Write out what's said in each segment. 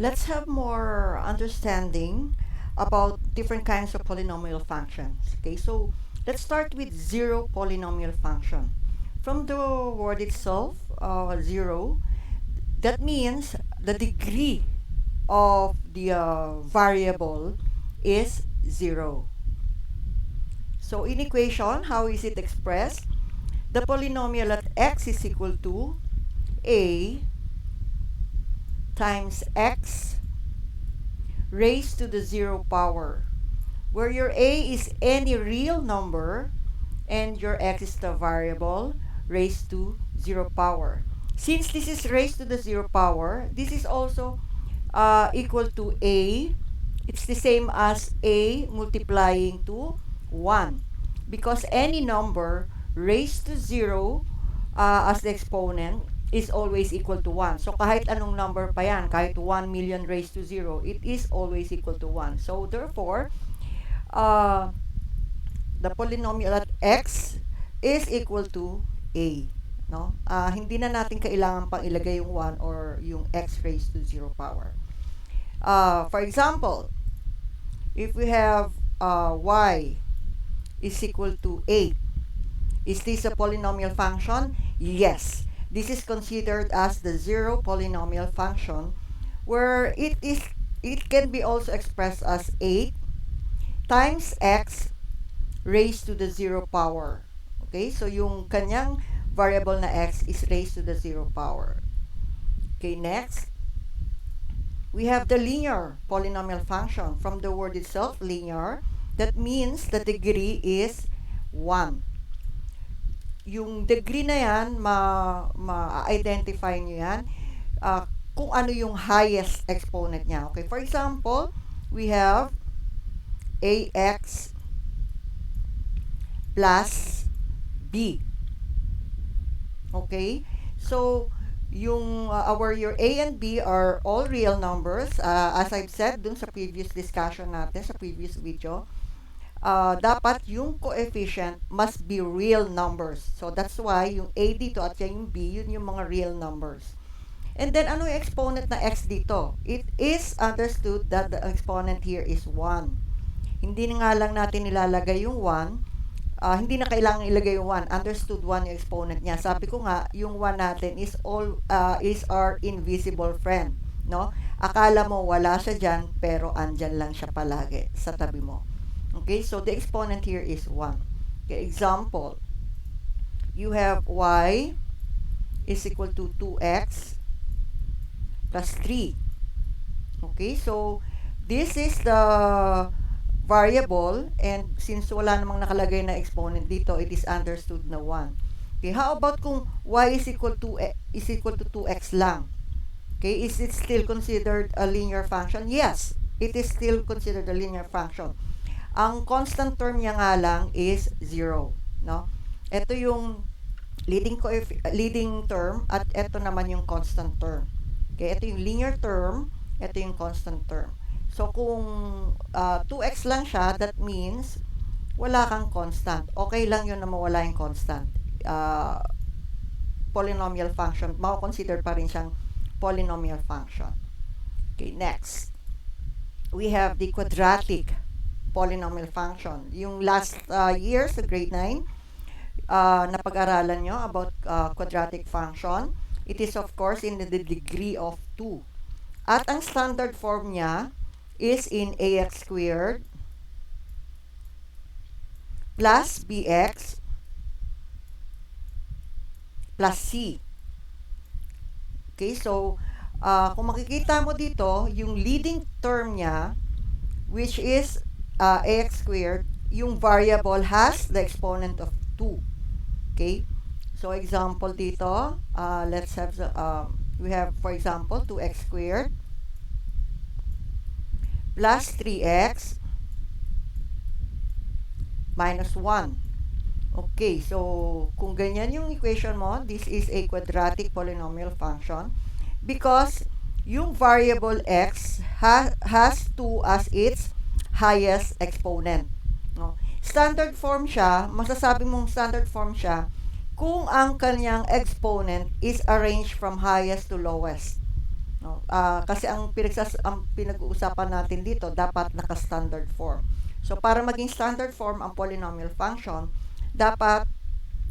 let's have more understanding about different kinds of polynomial functions. Okay, so let's start with zero polynomial function. From the word itself, zero, that means the degree of the variable is zero. So in equation, how is it expressed? The polynomial at x is equal to a times x raised to the zero power, where your a is any real number and your x is the variable raised to zero power. Since this is raised to the zero power, this is also equal to a. It's the same as a multiplying to 1, because any number raised to 0 as the exponent is always equal to 1. So kahit anong number pa yan, kahit 1 million raised to 0, it is always equal to 1. So therefore, uh, the polynomial at x is equal to a. No? Hindi na natin kailangan pang ilagay yung 1 or yung x raised to 0 power. For example, if we have y is equal to 8, is this a polynomial function? Yes. This is considered as the zero polynomial function, where it can be also expressed as 8 times x raised to the 0 power. Okay, so yung kanyang variable na x is raised to the 0 power. Okay, next, we have the linear polynomial function. From the word itself, linear, that means the degree is 1. Yung degree na yan, ma-identify nyo yan kung ano yung highest exponent niya. Okay, for example, we have ax plus b. Okay, so yung your a and b are all real numbers. As I've said dun sa previous discussion natin, sa previous video, dapat yung coefficient must be real numbers. So that's why yung a dito at yung b, yun yung mga real numbers. And then ano yung exponent na x dito? It is understood that the exponent here is 1. Hindi nga lang natin nilalagay yung 1. Hindi na kailangan ilagay yung 1. Understood 1 yung exponent niya. Sabi ko nga, yung 1 natin is our invisible friend. No? Akala mo wala siya dyan, pero andyan lang siya palagi sa tabi mo. Okay, so the exponent here is 1. Okay, example, you have y is equal to 2x plus 3. Okay, so this is the variable, and since wala namang nakalagay na exponent dito, it is understood na 1. Okay, how about kung y is equal to 2x lang? Okay, is it still considered a linear function? Yes, it is still considered a linear function. Ang constant term niya nga lang is 0, no? Ito yung leading term at ito naman yung constant term. Okay, ito yung linear term, ito yung constant term. So kung 2x lang siya, that means wala kang constant. Okay lang yun na mawala yung constant. Polynomial function, mako-consider pa rin siyang polynomial function. Okay, next, we have the quadratic polynomial function. Yung last year sa grade 9, napag-aralan nyo about quadratic function. It is of course in the degree of 2. At ang standard form niya is in ax squared plus bx plus c. Okay, so kung makikita mo dito, yung leading term niya, which is ax squared, yung variable has the exponent of 2. Okay, so example dito, let's have we have, for example, 2x squared plus 3x minus 1. Okay, so kung ganyan yung equation mo, this is a quadratic polynomial function because yung variable x has 2 as its highest exponent. No? Standard form siya, masasabi mong standard form siya kung ang kanyang exponent is arranged from highest to lowest. No? Kasi ang pinag-uusapan natin dito dapat naka-standard form. So para maging standard form ang polynomial function, dapat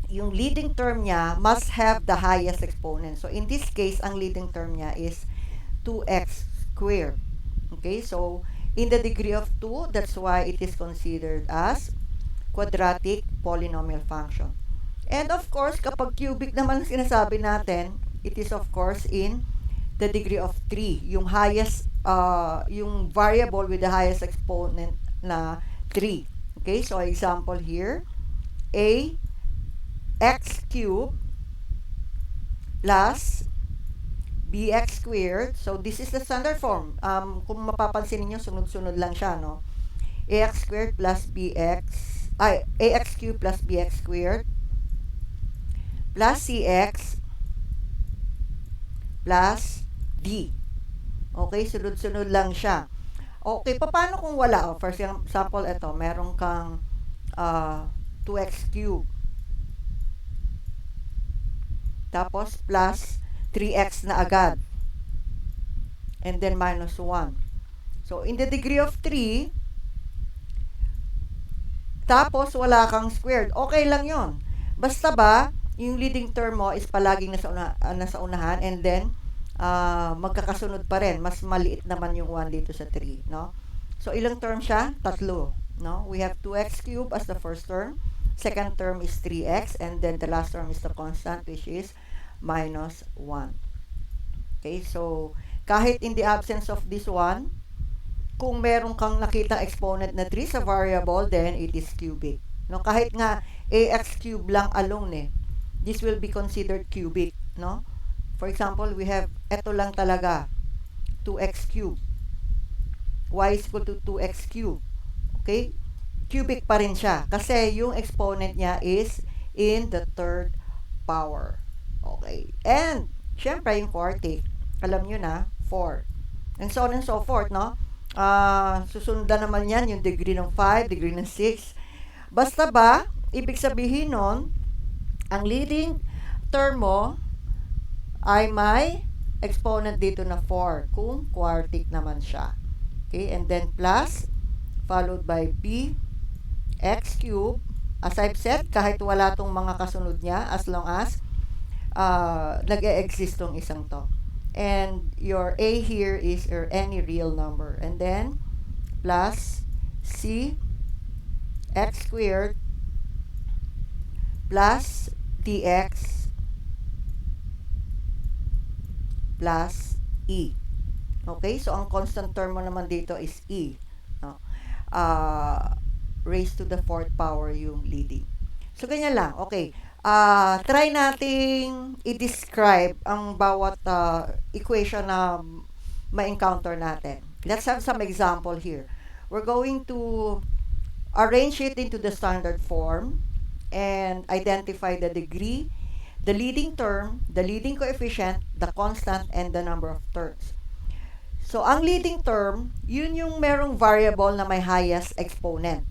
yung leading term niya must have the highest exponent. So in this case, ang leading term niya is 2x squared. Okay, so in the degree of 2, that's why it is considered as quadratic polynomial function. And of course, kapag cubic naman ang sinasabi natin, it is of course in the degree of 3. Yung highest, yung variable with the highest exponent na 3. Okay, so example here, a x cubed plus bx squared. So this is the standard form. Kung mapapansin niyo, sunod-sunod lang siya, no? Ax squared plus bx, ax cubed plus bx squared plus cx plus d. Okay, sunod-sunod lang siya. Okay, paano kung wala? For example, ito, meron kang 2x cubed tapos plus 3x na agad and then minus 1. So, in the degree of 3, tapos wala kang squared, okay lang yon. Basta ba, yung leading term mo is palaging nasa unahan and then magkakasunod pa rin. Mas maliit naman yung 1 dito sa 3, no? So, ilang term siya? Tatlo, no? We have 2x cubed as the first term. Second term is 3x and then the last term is the constant which is minus 1. Okay, so kahit in the absence of this one, kung meron kang nakitang exponent na 3 sa variable, then it is cubic. No, kahit nga ax cubed lang alone this will be considered cubic, no? For example, we have ito lang talaga 2x cubed. Y is equal to 2x cubed. Okay? Cubic pa rin siya kasi yung exponent niya is in the third power. Okay. And syempre yung quartic, alam nyo na, 4. And so on and so forth, no? Susundan naman yan yung degree ng 5, degree ng 6. Basta ba, ibig sabihin nun, ang leading term mo ay may exponent dito na 4 kung quartic naman siya. Okay, and then plus, followed by b, x cubed. As I've said, kahit wala tong mga kasunod niya, as long as nag-e-exist tong isang to. And your a here is any real number. And then, plus c x squared plus dx plus e. Okay, so ang constant term mo naman dito is e. No? Raised to the fourth power yung leading. So, ganyan lang. Okay. Try nating i-describe ang bawat equation na ma-encounter natin. Let's have some example here. We're going to arrange it into the standard form and identify the degree, the leading term, the leading coefficient, the constant, and the number of terms. So, ang leading term, yun yung merong variable na may highest exponent.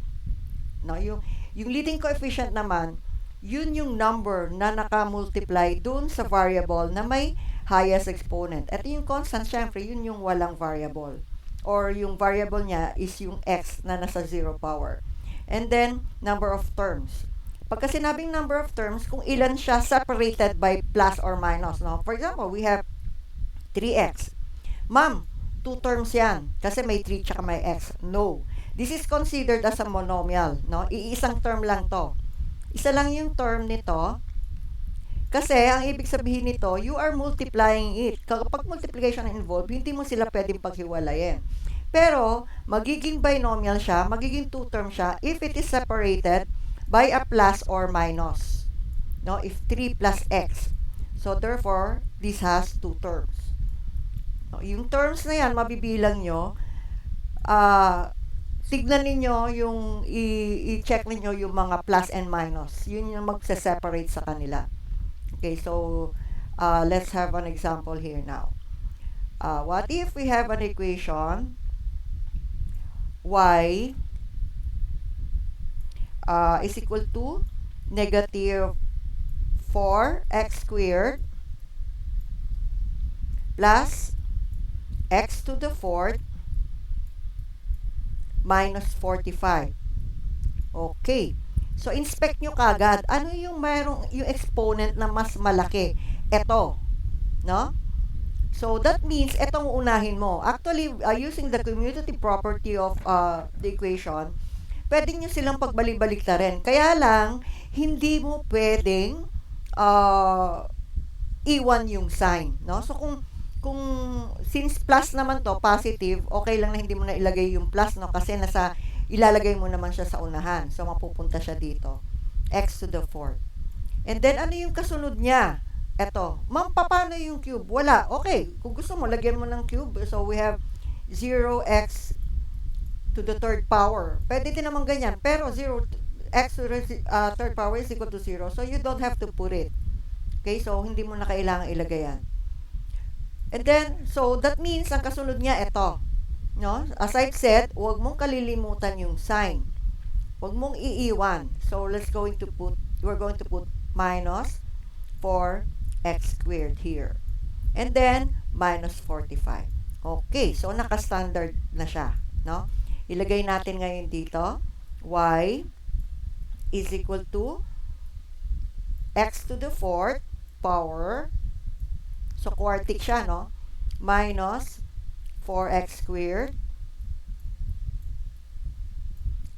No, yung leading coefficient naman, yun yung number na naka-multiply dun sa variable na may highest exponent. At yung constant, syempre, yun yung walang variable. Or yung variable niya is yung x na nasa zero power. And then, number of terms. Pagka sinabing number of terms, kung ilan siya separated by plus or minus. No? For example, we have 3x. Ma'am, 2 terms yan. Kasi may 3 tsaka may x. No. This is considered as a monomial. No? Iisang term lang to. Isa lang yung term nito. Kasi, ang ibig sabihin nito, you are multiplying it. Kapag multiplication involved, hindi mo sila pwedeng paghiwalayin. Pero, magiging binomial siya, magiging 2 term siya, if it is separated by a plus or minus. No? If 3 plus x. So, therefore, this has 2 terms. No? Yung terms na yan, mabibilang nyo, tignan ninyo yung, i-check ninyo yung mga plus and minus. Yun yung magse-separate sa kanila. Okay, so, let's have an example here now. What if we have an equation, y is equal to negative 4x squared plus x to the fourth minus 45. Okay. So, inspect nyo kagad. Ano yung mayroong, yung exponent na mas malaki? Ito. No? So, that means, itong unahin mo. Actually, using the commutative property of the equation, pwede nyo silang pagbalik-balik na rin. Kaya lang, hindi mo pwedeng uh, iwan yung sign, no? So kung since plus naman to, positive, okay lang na hindi mo na ilagay yung plus, no? Kasi ilalagay mo naman siya sa unahan. So mapupunta siya dito. X to the fourth. And then ano yung kasunod niya? Eto, ma'am, paano yung cube? Wala. Okay, kung gusto mo, lagyan mo ng cube. So we have 0x to the third power. Pwede din naman ganyan. Pero 0x to the third power is equal to 0. So you don't have to put it. Okay, so hindi mo na kailangan ilagay yan. And then, so that means ang kasunod niya ito. No? As I've said, huwag mong kalilimutan yung sign. Huwag mong iiwan. So we're going to put minus 4x squared here. And then, minus 45. Okay, so naka-standard na siya. No? Ilagay natin ngayon dito, y is equal to x to the fourth power, so quartic siya, no? Minus 4x squared,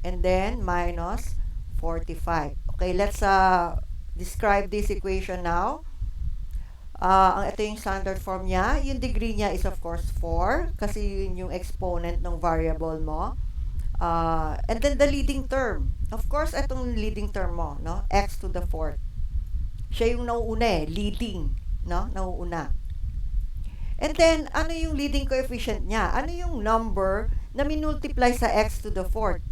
and then minus 45. Okay, let's describe this equation now. Ito yung standard form niya. Yung degree niya is of course 4, kasi yun yung exponent ng variable mo. And then the leading term. Of course, itong leading term mo, no? X to the fourth. Siya yung nauuna leading, no? Nauuna. And then, ano yung leading coefficient niya? Ano yung number na minultiply sa x to the fourth?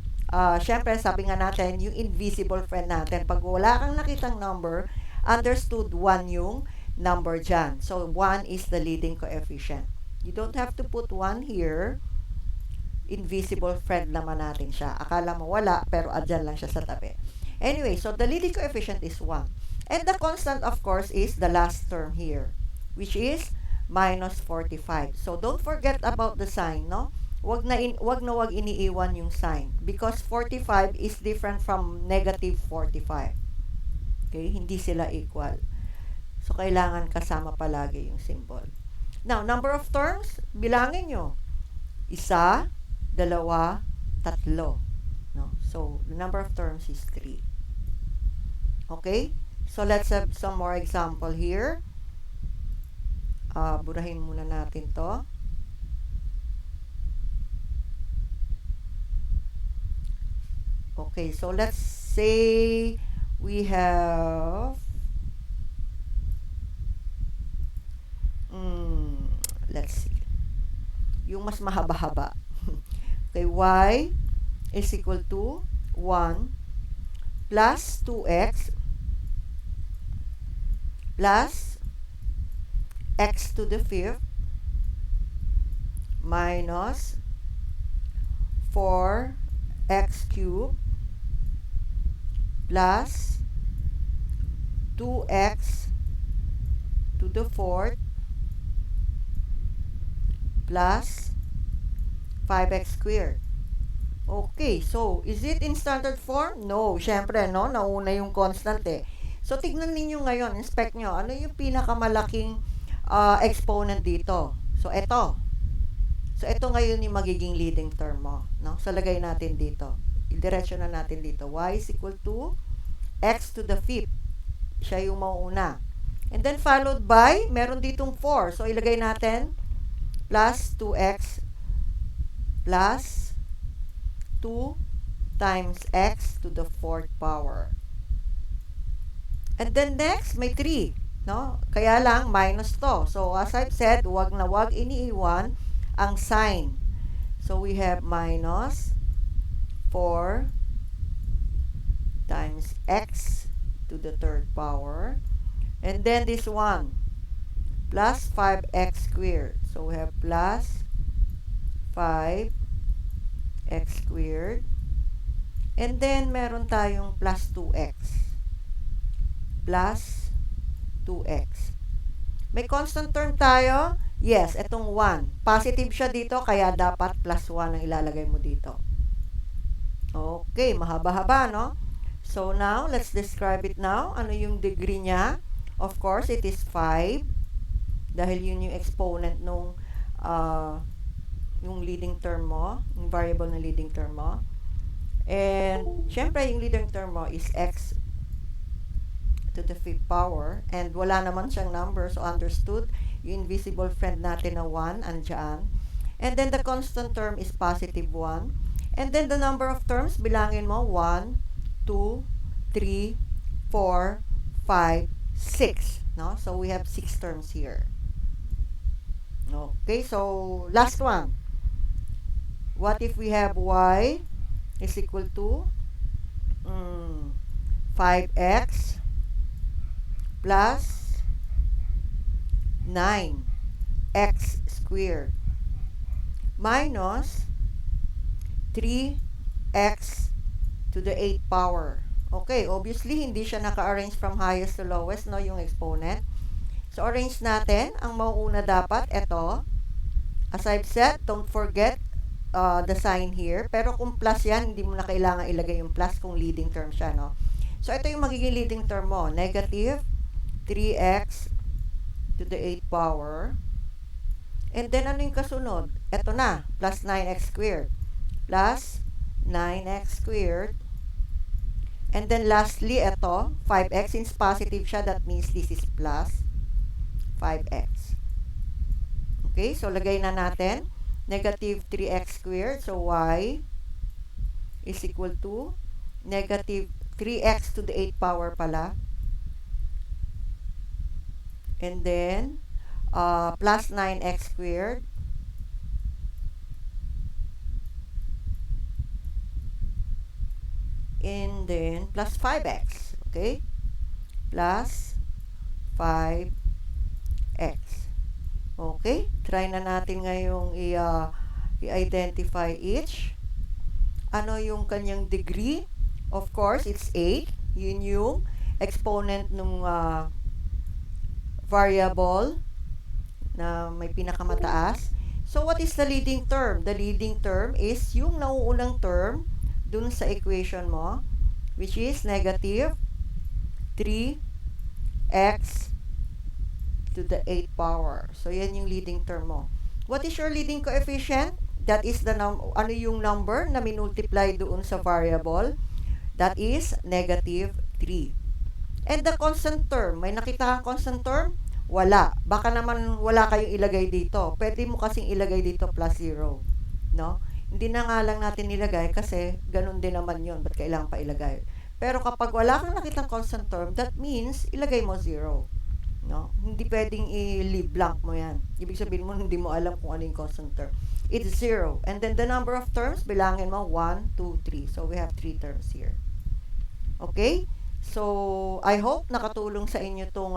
Siyempre, sabi nga natin, yung invisible friend natin. Pag wala kang nakitang number, understood 1 yung number dyan. So, 1 is the leading coefficient. You don't have to put 1 here. Invisible friend naman natin siya. Akala mo wala, pero adyan lang siya sa tabi. Anyway, so the leading coefficient is 1. And the constant, of course, is the last term here, which is minus 45. So, don't forget about the sign, no? Wag iniiwan yung sign. Because 45 is different from negative 45. Okay? Hindi sila equal. So, kailangan kasama palagi yung symbol. Now, number of terms, bilangin nyo. 1, 2, 3. No? So, the number of terms is 3. Okay? So, let's have some more example here. Burahin muna natin to. Okay, so let's say we have let's see. Yung mas mahaba-haba. Okay, y is equal to 1 plus 2x plus x to the fifth minus 4x cubed plus 2x to the fourth plus 5x squared. Okay, so is it in standard form? No, syempre, no? Nauna yung constant eh. So, tignan ninyo ngayon, inspect nyo, ano yung pinakamalaking exponent dito? So, ito. So, ito ngayon yung magiging leading term mo. No? So, lagay natin dito. Idiretso na natin dito. Y is equal to x to the fifth. Siya yung mauuna. And then, followed by, meron ditong 4. So, ilagay natin plus 2x plus 2 times x to the fourth power. And then next, may 3. No? Kaya lang, minus to. So, as I've said, wag na wag iniiwan ang sign. So, we have minus 4 times x to the third power. And then this one, plus 5x squared. So, we have plus 5x squared. And then, meron tayong plus 2x. Plus 2x. May constant term tayo. Yes, itong 1. Positive siya dito, kaya dapat plus 1 ang ilalagay mo dito. Okay, mahaba-haba, no? So now, let's describe it now. Ano yung degree niya? Of course, it is 5. Dahil yun yung exponent nung yung leading term mo, yung variable na leading term mo. And, syempre, yung leading term mo is x to the 5th power. And wala naman siyang number, so understood. Yung invisible friend natin na 1, andyan. And then the constant term is positive 1. And then the number of terms, bilangin mo 1, 2, 3, 4, 5, 6. No? So we have 6 terms here. Okay, so last one. What if we have y is equal to 5x plus 9x squared minus 3x to the 8th power. Okay, obviously, hindi siya naka-arrange from highest to lowest, no, yung exponent. So, arrange natin. Ang mauuna dapat, ito. As I've said, don't forget the sign here. Pero kung plus yan, hindi mo na kailangan ilagay yung plus kung leading term siya, no? So, ito yung magiging leading term mo. Negative 3x to the 8th power. And then, ano yung kasunod? Ito na, plus 9x squared. Plus 9x squared. And then, lastly, ito, 5x. Since positive siya, that means this is plus 5x. Okay, so lagay na natin. Negative 3x squared. So, y is equal to negative 3x to the 8th power pala. And then, plus 9x squared. And then, plus 5x. Okay? Plus 5x. Okay? Try na natin ngayong i-identify each. Ano yung kanyang degree? Of course, it's 8. Yun yung exponent ng variable na may pinakamataas. So, what is the leading term? The leading term is yung nauunang term dun sa equation mo, which is negative 3x to the 8th power. So, yan yung leading term mo. What is your leading coefficient? That is the ano yung number na minultiply doon sa variable. That is negative 3. And the constant term, may nakita kang constant term? Wala. Baka naman wala kayong ilagay dito. Pwede mo kasing ilagay dito plus 0. No? Hindi na nga lang natin ilagay kasi ganun din naman yun. Ba't kailangan pa ilagay? Pero kapag wala kang nakitang constant term, that means ilagay mo 0. No? Hindi pwedeng i-leave blank mo yan. Ibig sabihin mo, hindi mo alam kung ano yung constant term. It's 0. And then the number of terms, bilangin mo 1, 2, 3. So we have 3 terms here. Okay? So, I hope nakatulong sa inyo itong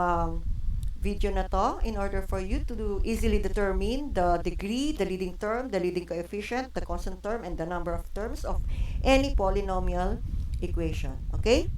video na to in order for you to easily determine the degree, the leading term, the leading coefficient, the constant term, and the number of terms of any polynomial equation. Okay?